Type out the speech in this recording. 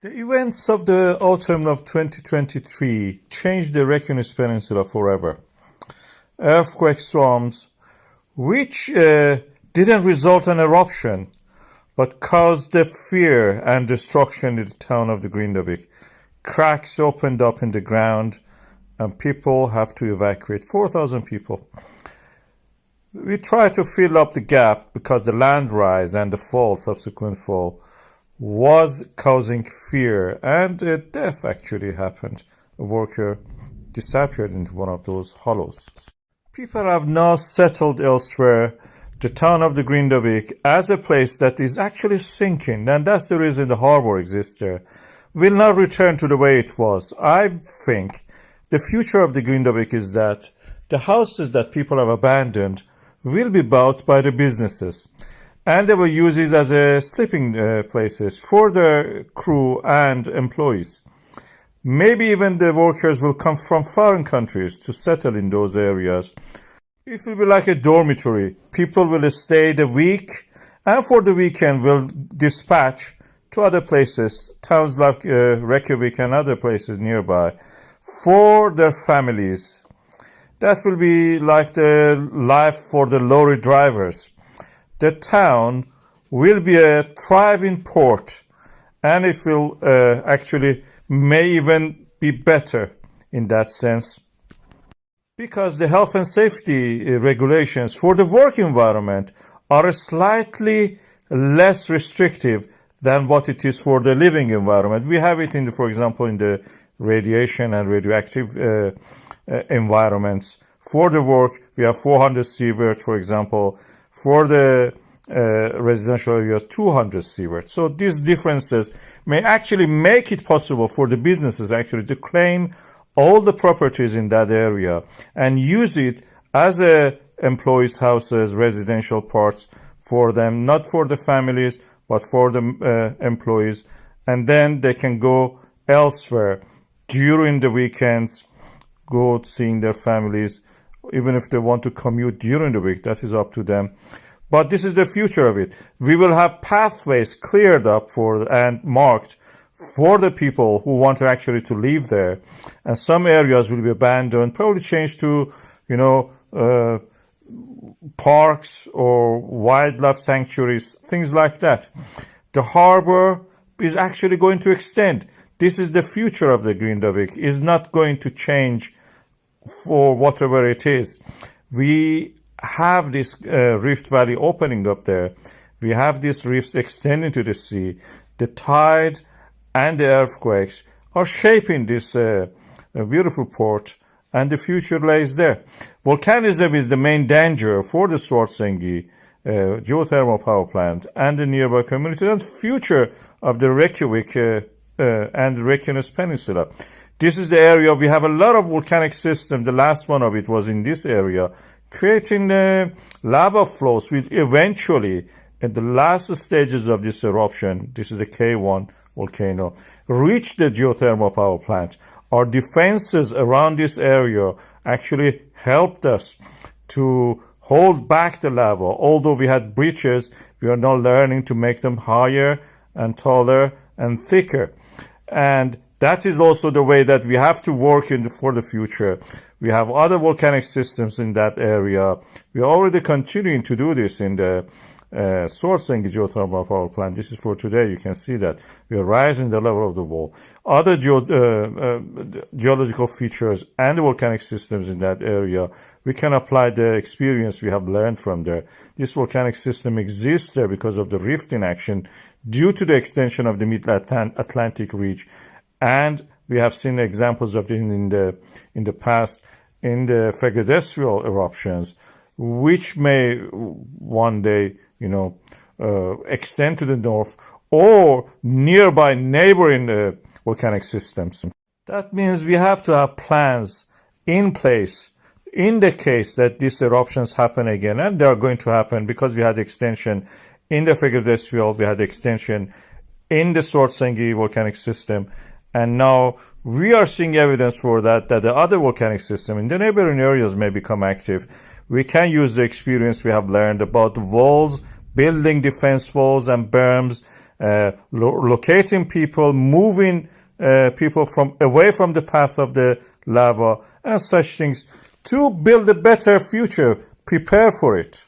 The events of the autumn of 2023 changed the Reykjanes Peninsula forever. Earthquake storms, which didn't result in eruption, but caused the fear and destruction in the town of the Grindavík. Cracks opened up in the ground, and people have to evacuate. 4,000 people. We try to fill up the gap because the land rise and the subsequent fall, was causing fear, and a death actually happened. A worker disappeared into one of those hollows. People have now settled elsewhere. The town of the Grindavík as a place that is actually sinking, and that's the reason the harbor exists there, will not return to the way it was. I think the future of the Grindavík is that the houses that people have abandoned will be bought by the businesses, and they will use it as a sleeping places for their crew and employees. Maybe even the workers will come from foreign countries to settle in those areas. It will be like a dormitory. People will stay the week, and for the weekend will dispatch to other places, towns like Reykjavík and other places nearby, for their families. That will be like the life for the lorry drivers. The town will be a thriving port, and it will actually may even be better in that sense, because the health and safety regulations for the work environment are slightly less restrictive than what it is for the living environment. We have it in the, for example, in the radiation and radioactive environments. For the work, we have 400 sievert, for example. For the residential areas, 200 sievert. So these differences may actually make it possible for the businesses actually to claim all the properties in that area and use it as a employees' houses, residential parts for them, not for the families, but for the employees. And then they can go elsewhere during the weekends, go seeing their families. Even if they want to commute during the week, that is up to them. But this is the future of it. We will have pathways cleared up for and marked for the people who want to actually to live there. And some areas will be abandoned, probably changed to, parks or wildlife sanctuaries, things like that. The harbor is actually going to extend. This is the future of the Grindavík. It's not going to change for whatever it is. We have this rift valley opening up there. We have these rifts extending to the sea. The tide and the earthquakes are shaping this beautiful port, and the future lays there. Volcanism is the main danger for the Svartsengi geothermal power plant and the nearby communities, and future of the Reykjavík and the Reykjanes Peninsula. This is the area we have a lot of volcanic systems. The last one of it was in this area, creating lava flows, which eventually, in the last stages of this eruption, this is the KayOne volcano, reached the geothermal power plant. Our defenses around this area actually helped us to hold back the lava. Although we had breaches, we are now learning to make them higher and taller and thicker. And that is also the way that we have to work for the future. We have other volcanic systems in that area. We are already continuing to do this in the Svartsengi geothermal power plant. This is for today. You can see that we are rising the level of the wall. Other geological features and the volcanic systems in that area, we can apply the experience we have learned from there. This volcanic system exists there because of the rift in action due to the extension of the mid-Atlantic ridge. And we have seen examples of it in the past in the Reykjanes eruptions, which may one day, extend to the north or nearby neighboring volcanic systems. That means we have to have plans in place in the case that these eruptions happen again, and they are going to happen because we had extension in the Reykjanes, we had extension in the Svartsengi volcanic system. And now we are seeing evidence for that the other volcanic system in the neighboring areas may become active. We can use the experience we have learned about walls, building defense walls and berms, locating people, moving people away from the path of the lava, and such things to build a better future, prepare for it.